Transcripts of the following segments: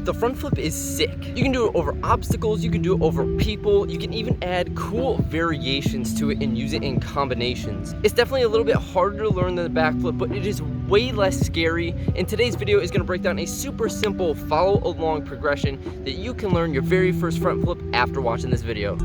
The front flip is sick. You can do it over obstacles, you can do it over people, you can even add cool variations to it and use it in combinations. It's definitely a little bit harder to learn than the backflip, but it is way less scary. And today's video is gonna break down a super simple follow along progression that you can learn your very first front flip after watching this video.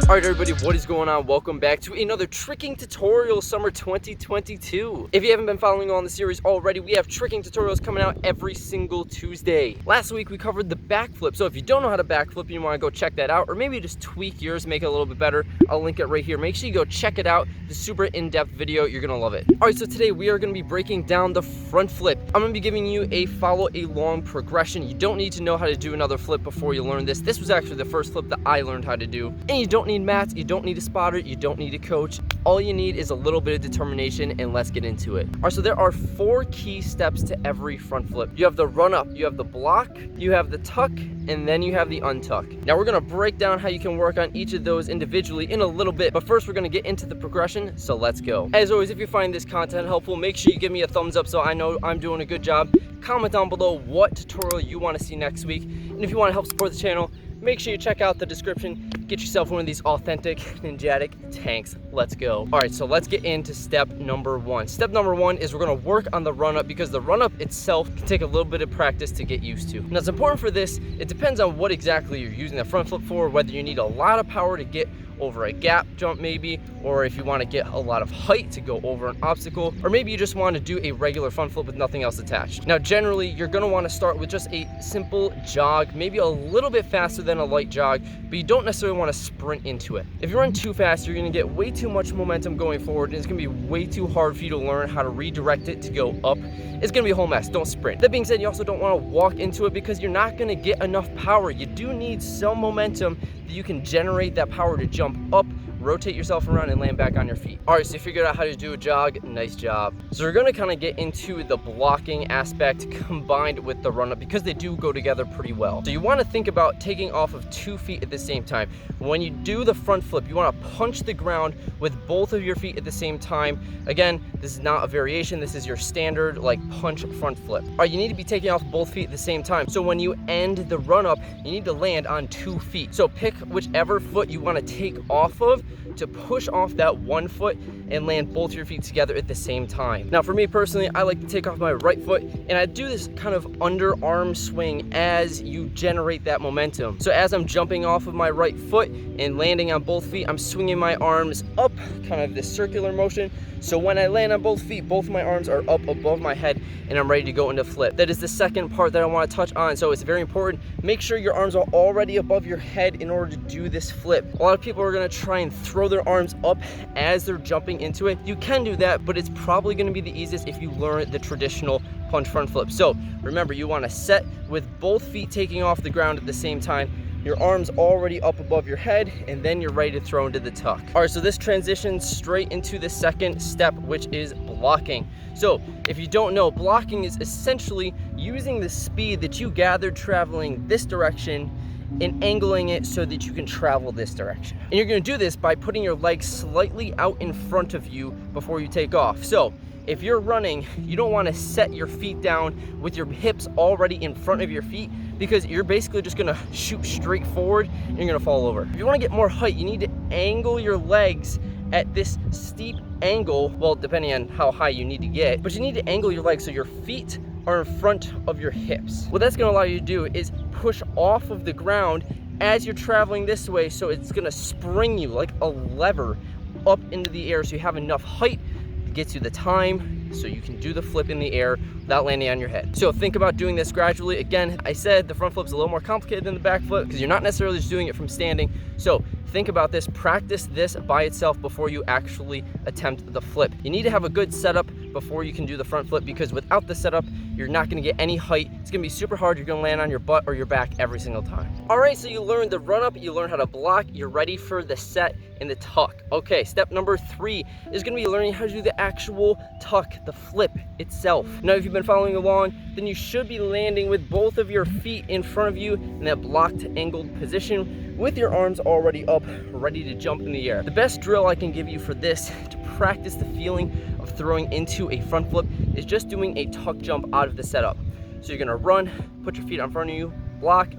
Alright everybody, what is going on? Welcome back to another tricking tutorial summer 2022. If you haven't been following along the series already, we have tricking tutorials coming out every single Tuesday. Last week we covered the backflip, so if you don't know how to backflip and you want to go check that out, or maybe just tweak yours, make it a little bit better, I'll link it right here. Make sure you go check it out. The super in-depth video, you're gonna love it. Alright, so today we are gonna be breaking down the front flip. I'm gonna be giving you a follow along progression. You don't need to know how to do another flip before you learn this. This was actually the first flip that I learned how to do. And you don't need mats, you don't need a spotter, you don't need a coach. All you need is a little bit of determination, and let's get into it. All right, so there are 4 key steps to every front flip. You have the run up, you have the block, you have the tuck, and then you have the untuck. Now we're gonna break down how you can work on each of those individually in a little bit, but first we're gonna get into the progression, so let's go. As always, if you find this content helpful, make sure you give me a thumbs up so I know I'm doing a good job. Comment down below what tutorial you wanna see next week, and if you wanna help support the channel, make sure you check out the description. Get yourself one of these authentic ninjatic tanks. Let's go. All right, so let's get into step number 1. Step number 1 is we're gonna work on the run up, because the run up itself can take a little bit of practice to get used to. Now it's important for this, it depends on what exactly you're using the front flip for, whether you need a lot of power to get over a gap jump maybe, or if you want to get a lot of height to go over an obstacle, or maybe you just want to do a regular front flip with nothing else attached. Now generally you're going to want to start with just a simple jog, maybe a little bit faster than a light jog, but you don't necessarily want to sprint into it. If you run too fast, you're going to get way too much momentum going forward, and it's going to be way too hard for you to learn how to redirect it to go up. It's going to be a whole mess. Don't sprint. That being said, you also don't want to walk into it, because you're not going to get enough power. You do need some momentum that you can generate that power to jump up, rotate yourself around, and land back on your feet. All right, so you figured out how to do a jog. Nice job. So we're going to kind of get into the blocking aspect combined with the run up, because they do go together pretty well. So you want to think about taking off of 2 feet at the same time. When you do the front flip, you want to punch the ground with both of your feet at the same time. Again, this is not a variation. This is your standard like punch front flip. All right, you need to be taking off both feet at the same time. So when you end the run up, you need to land on 2 feet. So pick whichever foot you want to take off of to push off that 1 foot and land both your feet together at the same time. Now for me personally, I like to take off my right foot, and I do this kind of underarm swing as you generate that momentum. So as I'm jumping off of my right foot and landing on both feet, I'm swinging my arms up, kind of this circular motion. So when I land on both feet, both of my arms are up above my head, and I'm ready to go into flip. That is the second part that I want to touch on. So it's very important. Make sure your arms are already above your head in order to do this flip. A lot of people are going to try and throw their arms up as they're jumping into it. You can do that, but it's probably going to be the easiest if you learn the traditional punch front flip. So remember, you want to set with both feet taking off the ground at the same time, your arms already up above your head, and then you're ready to throw into the tuck. All right, so this transitions straight into the second step, which is blocking. So if you don't know, blocking is essentially using the speed that you gathered traveling this direction and angling it so that you can travel this direction. And you're gonna do this by putting your legs slightly out in front of you before you take off. So if you're running, you don't want to set your feet down with your hips already in front of your feet, because you're basically just gonna shoot straight forward and you're gonna fall over. If you want to get more height, you need to angle your legs at this steep angle, well, depending on how high you need to get, but you need to angle your legs so your feet are in front of your hips. What that's gonna allow you to do is push off of the ground as you're traveling this way, so it's gonna spring you like a lever up into the air, so you have enough height to get you the time so you can do the flip in the air without landing on your head. So think about doing this gradually. Again, I said the front flip's a little more complicated than the back flip, because you're not necessarily just doing it from standing. So think about this, practice this by itself before you actually attempt the flip. You need to have a good setup before you can do the front flip, because without the setup, you're not gonna get any height. It's gonna be super hard. You're gonna land on your butt or your back every single time. All right, so you learned the run up, you learned how to block, you're ready for the set and the tuck. Okay, step number 3 is gonna be learning how to do the actual tuck, the flip itself. Now, if you've been following along, then you should be landing with both of your feet in front of you in that blocked, angled position with your arms already up, ready to jump in the air. The best drill I can give you for this, to practice the feeling of of throwing into a front flip is just doing a tuck jump out of the setup. So you're gonna run, put your feet in front of you, block,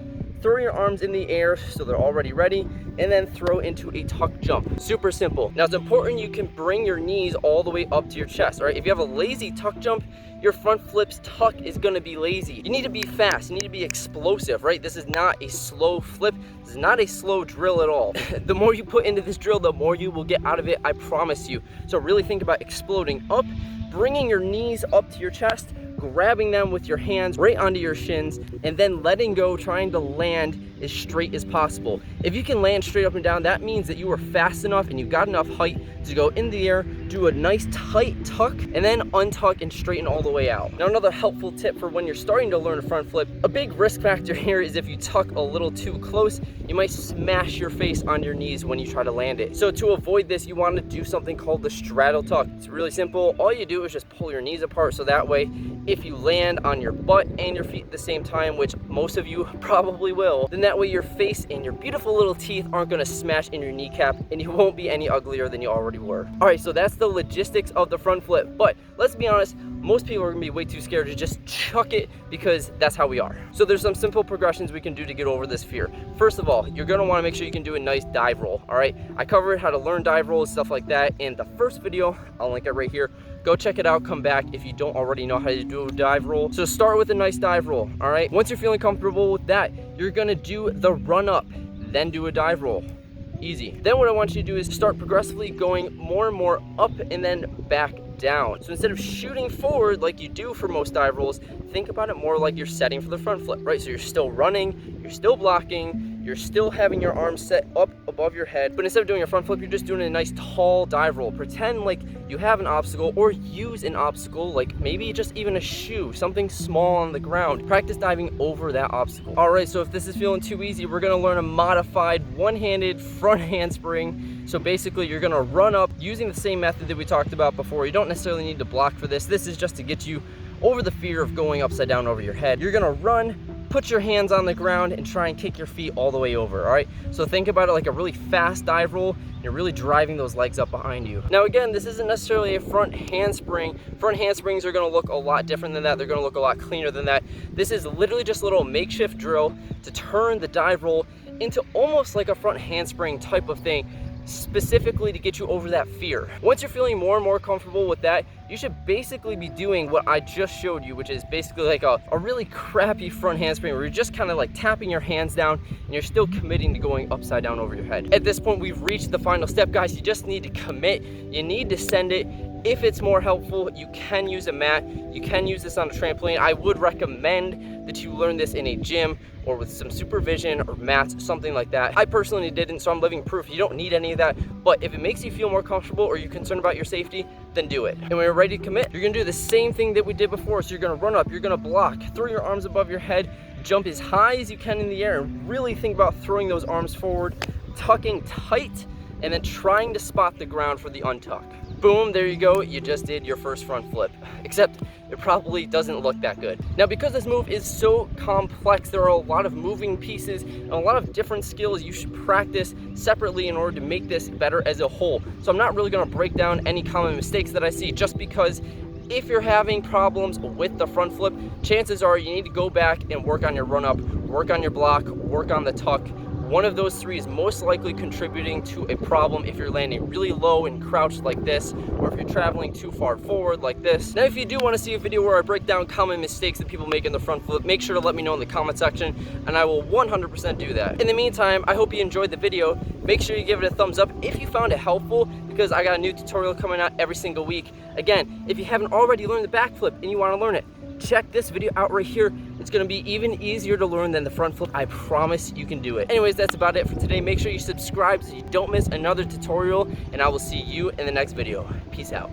throw your arms in the air so they're already ready, and then throw into a tuck jump. Super simple. Now it's important you can bring your knees all the way up to your chest, all right? If you have a lazy tuck jump, your front flip's tuck is gonna be lazy. You need to be fast, you need to be explosive, right? This is not a slow flip, this is not a slow drill at all. The more you put into this drill, the more you will get out of it, I promise you. So really think about exploding up, bringing your knees up to your chest, grabbing them with your hands right onto your shins, and then letting go, trying to land as straight as possible. If you can land straight up and down, that means that you are fast enough and you got enough height to go in the air, do a nice tight tuck, and then untuck and straighten all the way out. Now another helpful tip for when you're starting to learn a front flip, a big risk factor here is if you tuck a little too close, you might smash your face on your knees when you try to land it. So to avoid this, you want to do something called the straddle tuck. It's really simple. All you do is just pull your knees apart, so that way if you land on your butt and your feet at the same time, which most of you probably will, then that way your face and your beautiful little teeth aren't gonna smash in your kneecap and you won't be any uglier than you already were. All right, so that's the logistics of the front flip, but let's be honest, most people are gonna be way too scared to just chuck it because that's how we are. So there's some simple progressions we can do to get over this fear. First of all, you're gonna wanna make sure you can do a nice dive roll, all right? I covered how to learn dive rolls, stuff like that in the first video. I'll link it right here. Go check it out, come back if you don't already know how to do a dive roll. So start with a nice dive roll, all right? Once you're feeling comfortable with that, you're gonna do the run up, then do a dive roll. Easy. Then what I want you to do is start progressively going more and more up and then back down. So instead of shooting forward like you do for most dive rolls, think about it more like you're setting for the front flip, right? So you're still running, you're still blocking, you're still having your arms set up above your head, but instead of doing a front flip, you're just doing a nice tall dive roll. Pretend like you have an obstacle, or use an obstacle, like maybe just even a shoe, something small on the ground. Practice diving over that obstacle. All right, so if this is feeling too easy, we're gonna learn a modified one-handed front handspring. So basically you're gonna run up using the same method that we talked about before. You don't necessarily need to block for this. This is just to get you over the fear of going upside down over your head. You're gonna run, put your hands on the ground, and try and kick your feet all the way over, all right? So think about it like a really fast dive roll. You're really driving those legs up behind you. Now again, this isn't necessarily a front handspring. Front handsprings are gonna look a lot different than that. They're gonna look a lot cleaner than that. This is literally just a little makeshift drill to turn the dive roll into almost like a front handspring type of thing, specifically to get you over that fear. Once you're feeling more and more comfortable with that, you should basically be doing what I just showed you, which is basically like a really crappy front handspring where you're just kind of like tapping your hands down and you're still committing to going upside down over your head. At this point, we've reached the final step, guys. You just need to commit. You need to send it. If it's more helpful, you can use a mat. You can use this on a trampoline. I would recommend that you learn this in a gym or with some supervision or mats, something like that. I personally didn't, so I'm living proof. You don't need any of that, but if it makes you feel more comfortable or you're concerned about your safety, then do it. And when you're ready to commit, you're gonna do the same thing that we did before. So you're gonna run up, you're gonna block, throw your arms above your head, jump as high as you can in the air, and really think about throwing those arms forward, tucking tight, and then trying to spot the ground for the untuck. Boom, there you go, you just did your first front flip. Except it probably doesn't look that good. Now, because this move is so complex, there are a lot of moving pieces and a lot of different skills you should practice separately in order to make this better as a whole. So I'm not really gonna break down any common mistakes that I see, just because if you're having problems with the front flip, chances are you need to go back and work on your run up, work on your block, work on the tuck. One of those three is most likely contributing to a problem if you're landing really low and crouched like this, or if you're traveling too far forward like this. Now, if you do want to see a video where I break down common mistakes that people make in the front flip, make sure to let me know in the comment section, and I will 100% do that. In the meantime, I hope you enjoyed the video. Make sure you give it a thumbs up if you found it helpful, because I got a new tutorial coming out every single week. Again, if you haven't already learned the backflip and you want to learn it, check this video out right here. It's gonna be even easier to learn than the front flip. I promise you can do it. Anyways, that's about it for today. Make sure you subscribe so you don't miss another tutorial, and I will see you in the next video. Peace out.